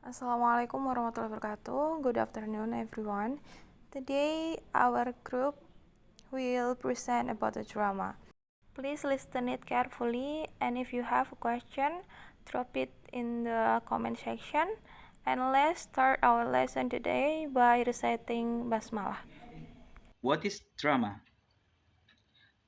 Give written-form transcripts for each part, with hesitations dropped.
Assalamualaikum warahmatullahi wabarakatuh. Good afternoon, everyone. Today, our group will present about the drama. Please listen it carefully, and if you have a question, drop it in the comment section. And let's start our lesson today by reciting basmalah. What is drama?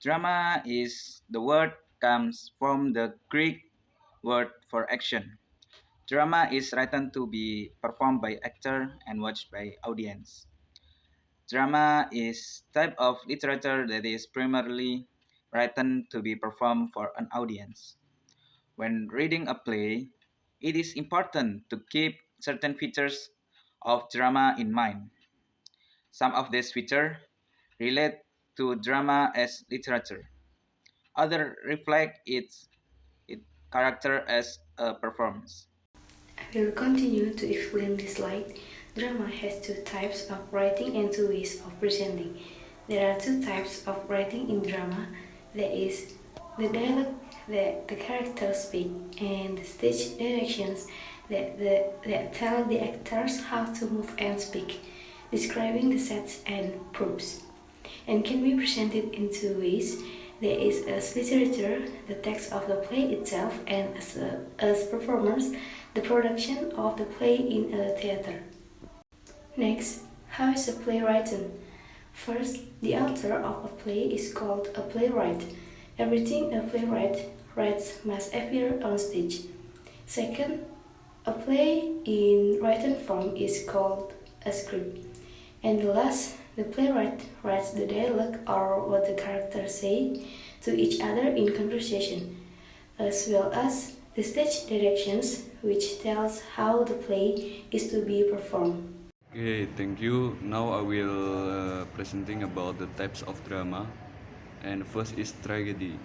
Drama is the word comes from the Greek word for action. Drama is written to be performed by actor and watched by audience. Drama is type of literature that is primarily written to be performed for an audience. When reading a play, it is important to keep certain features of drama in mind. Some of these features relate to drama as literature. Others reflect its character as a performance. I will continue to explain this slide. Drama has two types of writing and two ways of presenting. There are two types of writing in drama. There is the dialogue that the characters speak and the stage directions that tell the actors how to move and speak, describing the sets and props, and can be presented in two ways. There is as literature, the text of the play itself, and as performers, the production of the play in a theater. Next, how is a play written? First, the author of a play is called a playwright. Everything a playwright writes must appear on stage. Second, a play in written form is called a script. And last, the playwright writes the dialogue or what the characters say to each other in conversation, as well as the stage directions, which tells how the play is to be performed. Okay, thank you. Now I will presenting about the types of drama. And first is tragedy.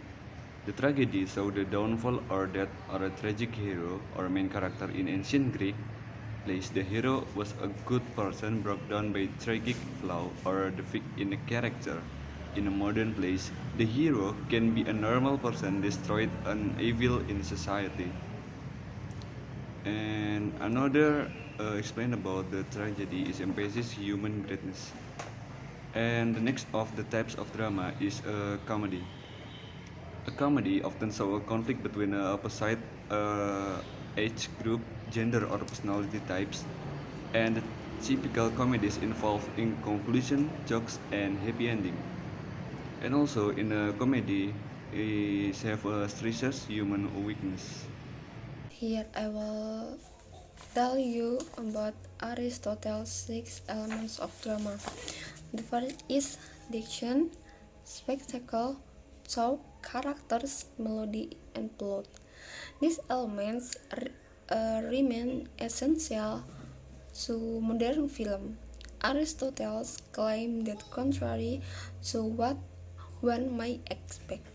The tragedy saw the downfall or death or a tragic hero or main character in ancient Greek plays. The hero was a good person brought down by tragic flaw or defect in a character. In a modern place, the hero can be a normal person destroyed an evil in society. And another explain about the tragedy is emphasizes human greatness. And the next of the types of drama is a comedy. A comedy often shows a conflict between opposite age group, gender, or personality types, and the typical comedies involve in conclusion, jokes, and happy ending. And also in a comedy, is have a stresses human weakness. Here I will tell you about Aristotle's 6 elements of drama. The first is diction, spectacle, talk, characters, melody, and plot. These elements remain essential to modern film. Aristotle claimed that contrary to what one might expect.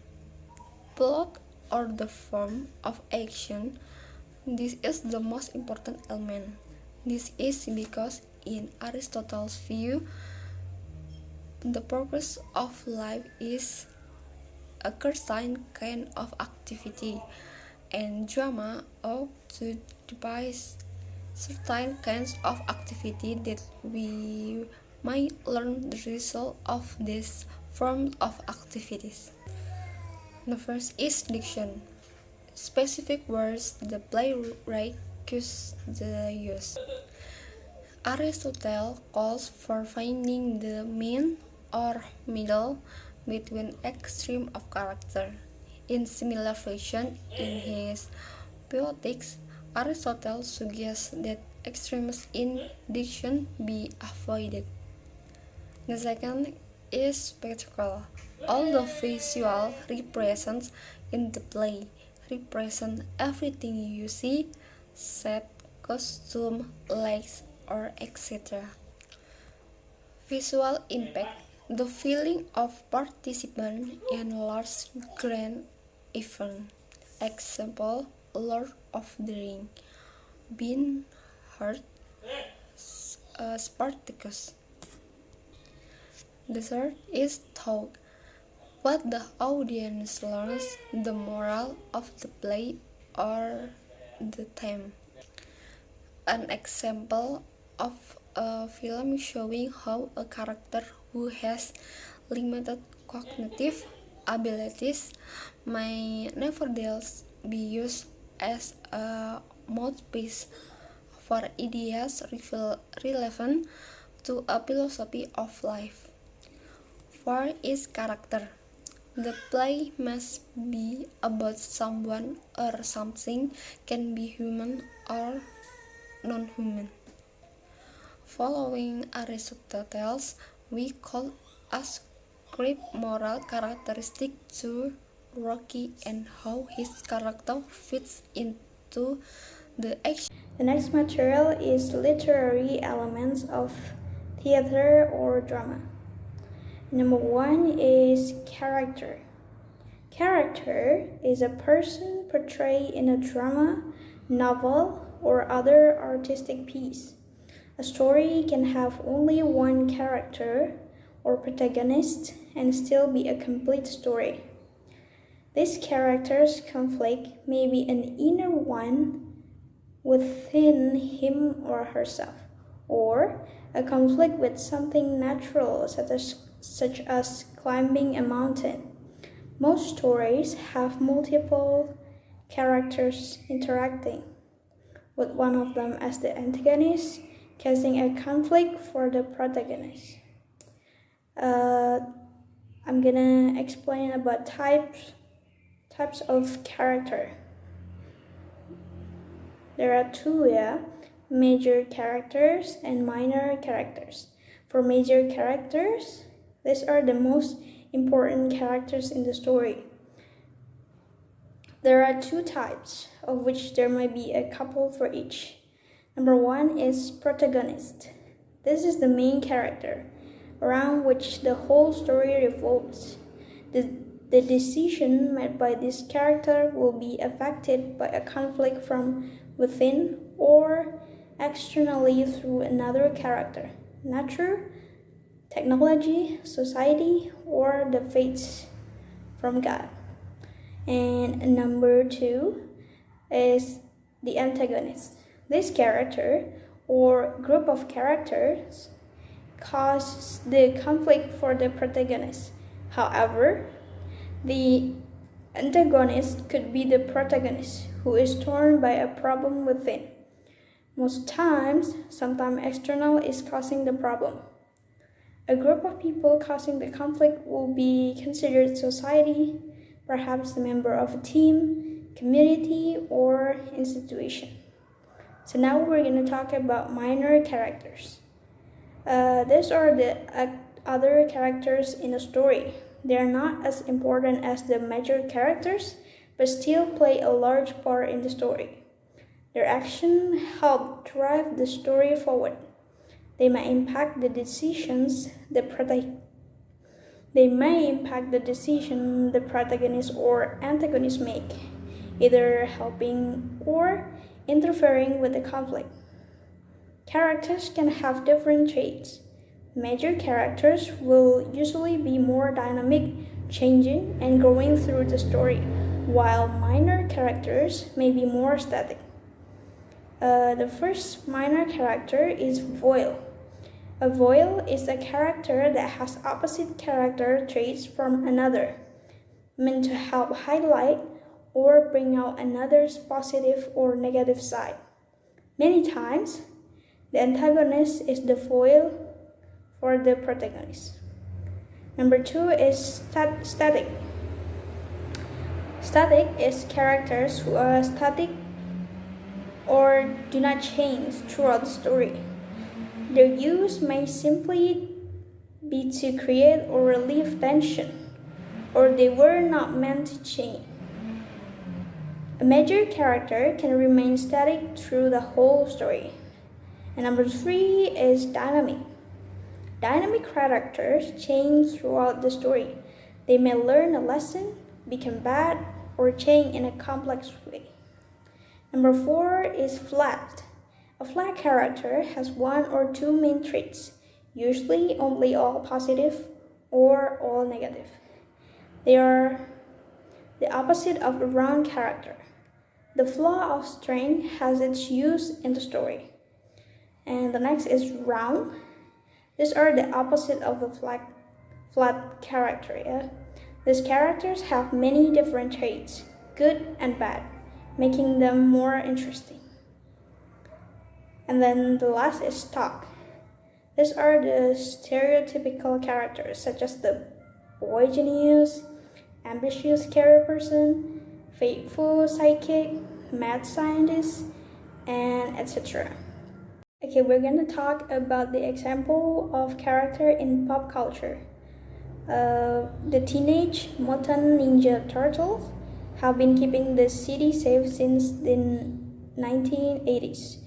Plot or the form of action, this is the most important element. This is because in Aristotle's view, the purpose of life is a certain kind of activity, and drama ought to devise certain kinds of activity that we might learn the result of these forms of activities. The first is diction. Specific words the playwright chooses the use. Aristotle calls for finding the mean or middle between extreme of character. In similar fashion, in his Poetics, Aristotle suggests that extremes in diction be avoided. The second is spectacle. All the visual represents in the play represent everything you see, set, costume, legs, or etc. Visual impact, the feeling of participant in large grand event. Example, Lord of the Ring, being heard, Spartacus. The third is thought, what the audience learns, the moral of the play or the theme. an example of a film showing how a character who has limited cognitive abilities may nevertheless be used as a mouthpiece for ideas relevant to a philosophy of life. For its character, the play must be about someone or something, can be human or non-human. Following Aristotle, we could ascribe moral characteristics to Rocky and how his character fits into the action. The next material is literary elements of theater or drama. Number 1 is character. Character is a person portrayed in a drama, novel, or other artistic piece. A story can have only one character or protagonist and still be a complete story. This character's conflict may be an inner one within him or herself, or a conflict with something natural such as climbing a mountain. Most stories have multiple characters interacting, with one of them as the antagonist, causing a conflict for the protagonist. I'm gonna explain about types of character. There are two, major characters and minor characters. For major characters, these are the most important characters in the story. There are two types, of which there might be a couple for each. Number 1 is protagonist. This is the main character, around which the whole story revolves. The decision made by this character will be affected by a conflict from within or externally through another character, nature, technology, society, or the fates from God. And number 2 is the antagonist. This character or group of characters causes the conflict for the protagonist. However, the antagonist could be the protagonist who is torn by a problem within. Most times, sometimes external is causing the problem. A group of people causing the conflict will be considered society, perhaps the member of a team, community, or institution. So now we're going to talk about minor characters. These are the other characters in a story. They are not as important as the major characters, but still play a large part in the story. Their actions help drive the story forward. They may impact the decisions the protagonist or antagonist make, either helping or interfering with the conflict. Characters can have different traits. Major characters will usually be more dynamic, changing and growing through the story, while minor characters may be more static. The first minor character is foil. A foil is a character that has opposite character traits from another, meant to help highlight or bring out another's positive or negative side. Many times, the antagonist is the foil for the protagonist. Number 2 is static. Static is characters who are static or do not change throughout the story. Their use may simply be to create or relieve tension, or they were not meant to change. A major character can remain static through the whole story. And number 3 is dynamic. Dynamic characters change throughout the story. They may learn a lesson, become bad, or change in a complex way. Number 4 is flat. A flat character has one or two main traits, usually only all positive or all negative. They are the opposite of a round character. The flaw of strength has its use in the story. And the next is round. These are the opposite of the flat character. Yeah? These characters have many different traits, good and bad, making them more interesting. And then the last is stock. These are the stereotypical characters, such as the boy genius, ambitious career person, faithful sidekick, mad scientist, and etc. Okay, we're gonna talk about the example of character in pop culture. The Teenage Mutant Ninja Turtles have been keeping the city safe since the 1980s,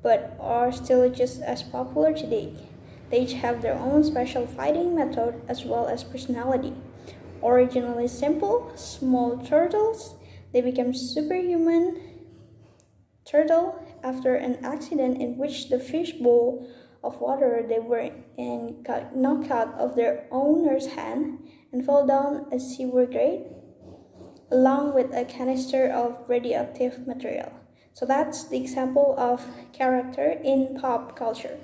but are still just as popular today. They each have their own special fighting method as well as personality. Originally simple, small turtles, they became superhuman turtle after an accident in which the fishbowl of water they were in got knocked out of their owner's hand and fell down a sewer grate, along with a canister of radioactive material. So that's the example of character in pop culture.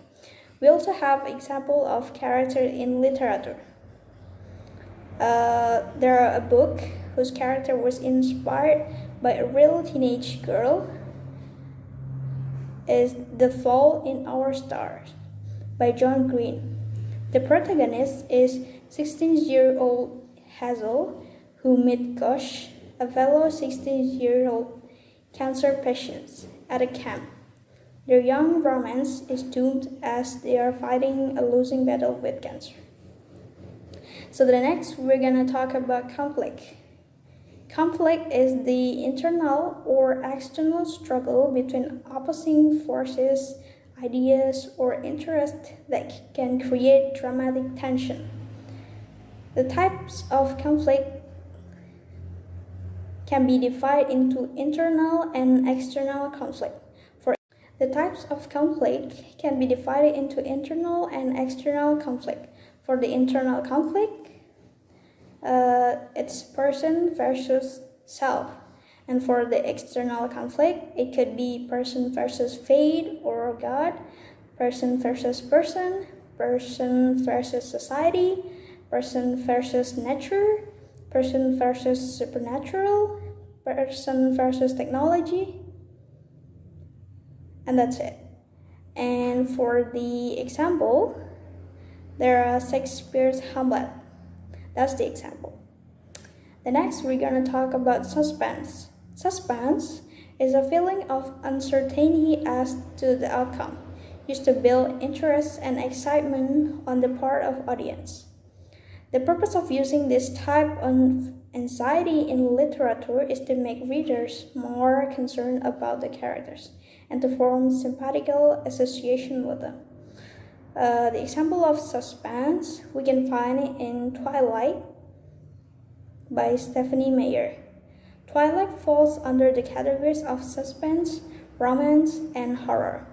We also have example of character in literature. There are a book whose character was inspired by a real teenage girl is The Fault in Our Stars by John Green. The protagonist is 16-year-old Hazel, who meets Gosh, a fellow 16-year-old cancer patient, at a camp. Their young romance is doomed as they are fighting a losing battle with cancer. So the next, we're gonna talk about conflict. Conflict is the internal or external struggle between opposing forces, ideas, or interests that can create dramatic tension. The types of conflict can be divided into internal and external conflict. The types of conflict can be divided into internal and external conflict. For the internal conflict, it's person versus self. And for the external conflict, it could be person versus fate or God, person versus person, person versus society, person versus nature, person versus supernatural, person versus technology, and that's it. And for the example, there are Shakespeare's Hamlet. That's the example. The next, we're gonna talk about suspense. Suspense is a feeling of uncertainty as to the outcome, used to build interest and excitement on the part of audience. The purpose of using this type of anxiety in literature is to make readers more concerned about the characters and to form sympathical association with them. The example of suspense we can find in Twilight by Stephenie Meyer. Twilight falls under the categories of suspense, romance, and horror.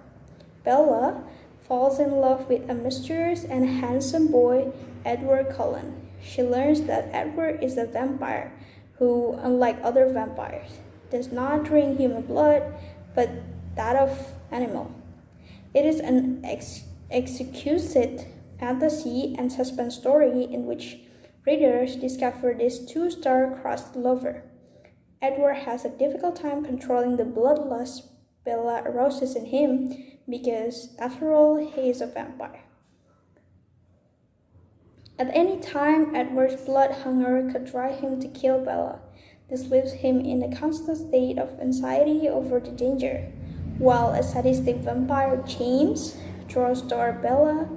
Bella falls in love with a mysterious and handsome boy, Edward Cullen. She learns that Edward is a vampire who, unlike other vampires, does not drink human blood but that of animal. It is an exquisite fantasy and suspense story in which readers discover this two-star-crossed lover. Edward has a difficult time controlling the bloodlust Bella arouses in him because, after all, he is a vampire. At any time, Edward's blood hunger could drive him to kill Bella. This leaves him in a constant state of anxiety over the danger, while a sadistic vampire, James, draws toward Bella,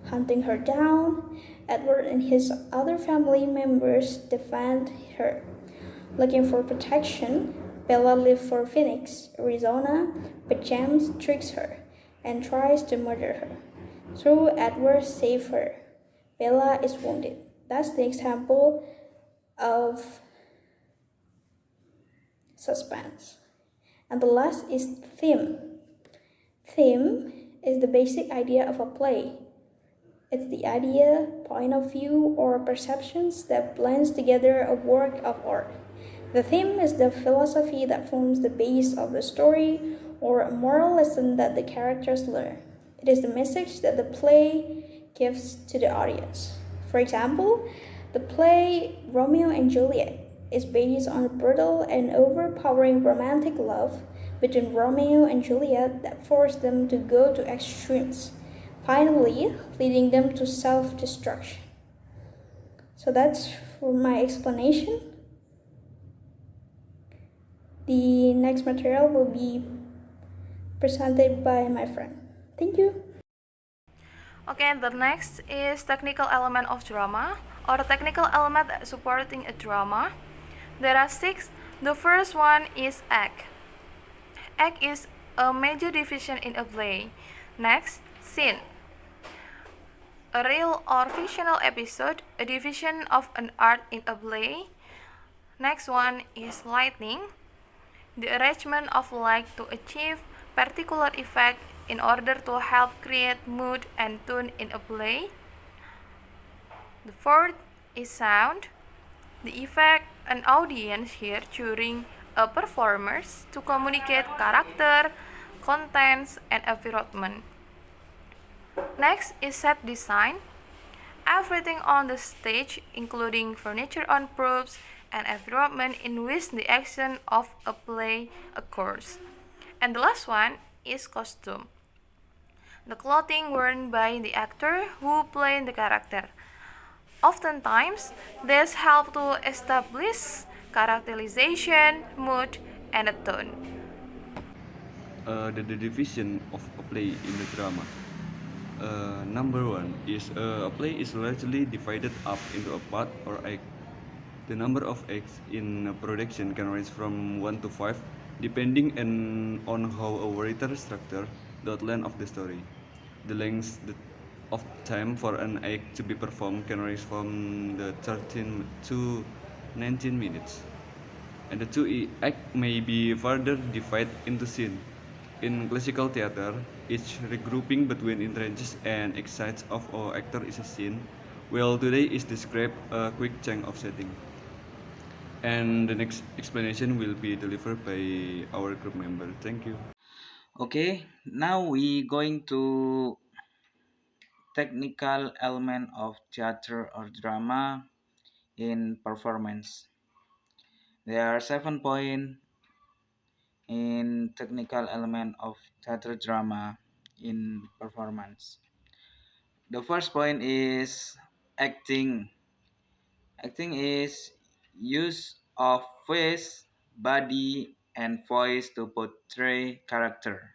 hunting her down. Edward and his other family members defend her. Looking for protection, Bella leaves for Phoenix, Arizona, but James tricks her and tries to murder her. Through Edward saves her, Bella is wounded. That's the example of suspense. And the last is theme. Theme is the basic idea of a play. It's the idea, point of view, or perceptions that blends together a work of art. The theme is the philosophy that forms the base of the story or a moral lesson that the characters learn. It is the message that the play gives to the audience. For example, the play Romeo and Juliet is based on a brutal and overpowering romantic love between Romeo and Juliet that forced them to go to extremes, finally leading them to self-destruction. So that's for my explanation. The next material will be presented by my friend. Thank you. Okay, the next is technical element of drama, or a technical element supporting a drama. There are 6. The first one is act. Act is a major division in a play. Next, scene. A real or fictional episode, a division of an art in a play. Next one is lighting. The arrangement of light to achieve particular effect in order to help create mood and tone in a play. The fourth is sound. The effect an audience hear during a performance to communicate character, contents, and environment. Next is set design. Everything on the stage, including furniture on props and environment in which the action of a play occurs. And the last one is costume. The clothing worn by the actor who play the character. Oftentimes, this help to establish characterization, mood, and a tone. The division of a play in the drama. Number one is a play is largely divided up into a part or act. The number of acts in a production can range from 1 to 5, depending on how a writer structure the outline of the story. The length of time for an act to be performed can range from the 13 to 19 minutes. And the two act may be further divided into scene. In classical theater, each regrouping between interests and excites of an actor is a scene, while today is described a quick change of setting. And the next explanation will be delivered by our group member. Thank you. Okay, now we going to technical element of theater or drama in performance. There are 7 points in technical element of theater drama in performance. The first point is acting. Acting is use of face, body, and voice to portray character.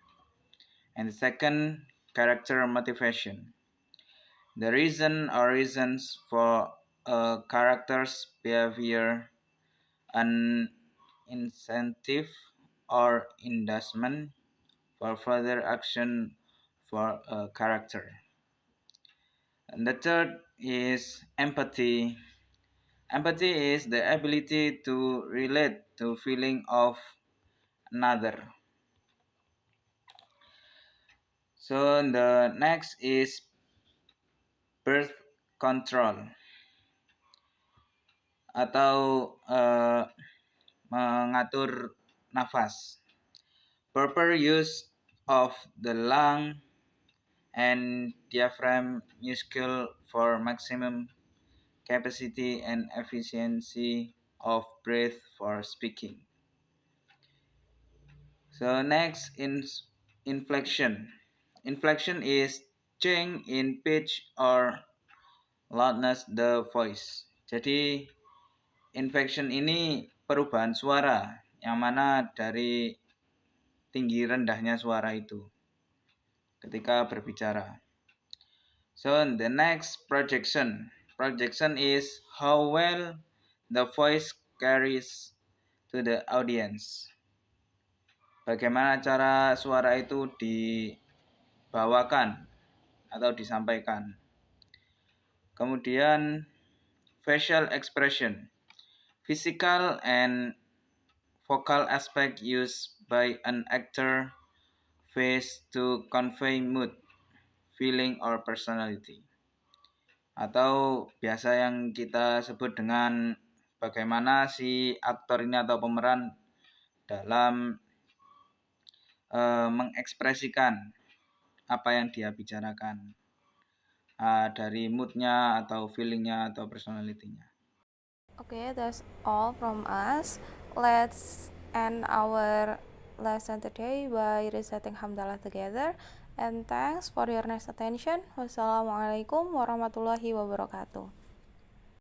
And second, character motivation. The reason or reasons for a character's behavior, an incentive or inducement for further action for a character. And the third is empathy. Empathy is the ability to relate to feeling of another. So the next is birth control atau mengatur nafas. Proper use of the lung and diaphragm muscle for maximum capacity and efficiency of breath for speaking. So next inflection. Inflection is change in pitch or loudness the voice. Jadi inflection ini perubahan suara yang mana dari tinggi rendahnya suara itu ketika berbicara. So the next projection. Projection is how well the voice carries to the audience. Bagaimana cara suara itu dibawakan atau disampaikan. Kemudian facial expression. Physical and vocal aspect used by an actor face to convey mood, feeling, or personality. Atau biasa yang kita sebut dengan bagaimana si aktor ini atau pemeran dalam mengekspresikan apa yang dia bicarakan, dari moodnya atau feelingnya atau personality-nya. Okay, that's all from us. Let's end our lesson today by reciting hamdalah together. And thanks for your nice attention. Wassalamualaikum warahmatullahi wabarakatuh.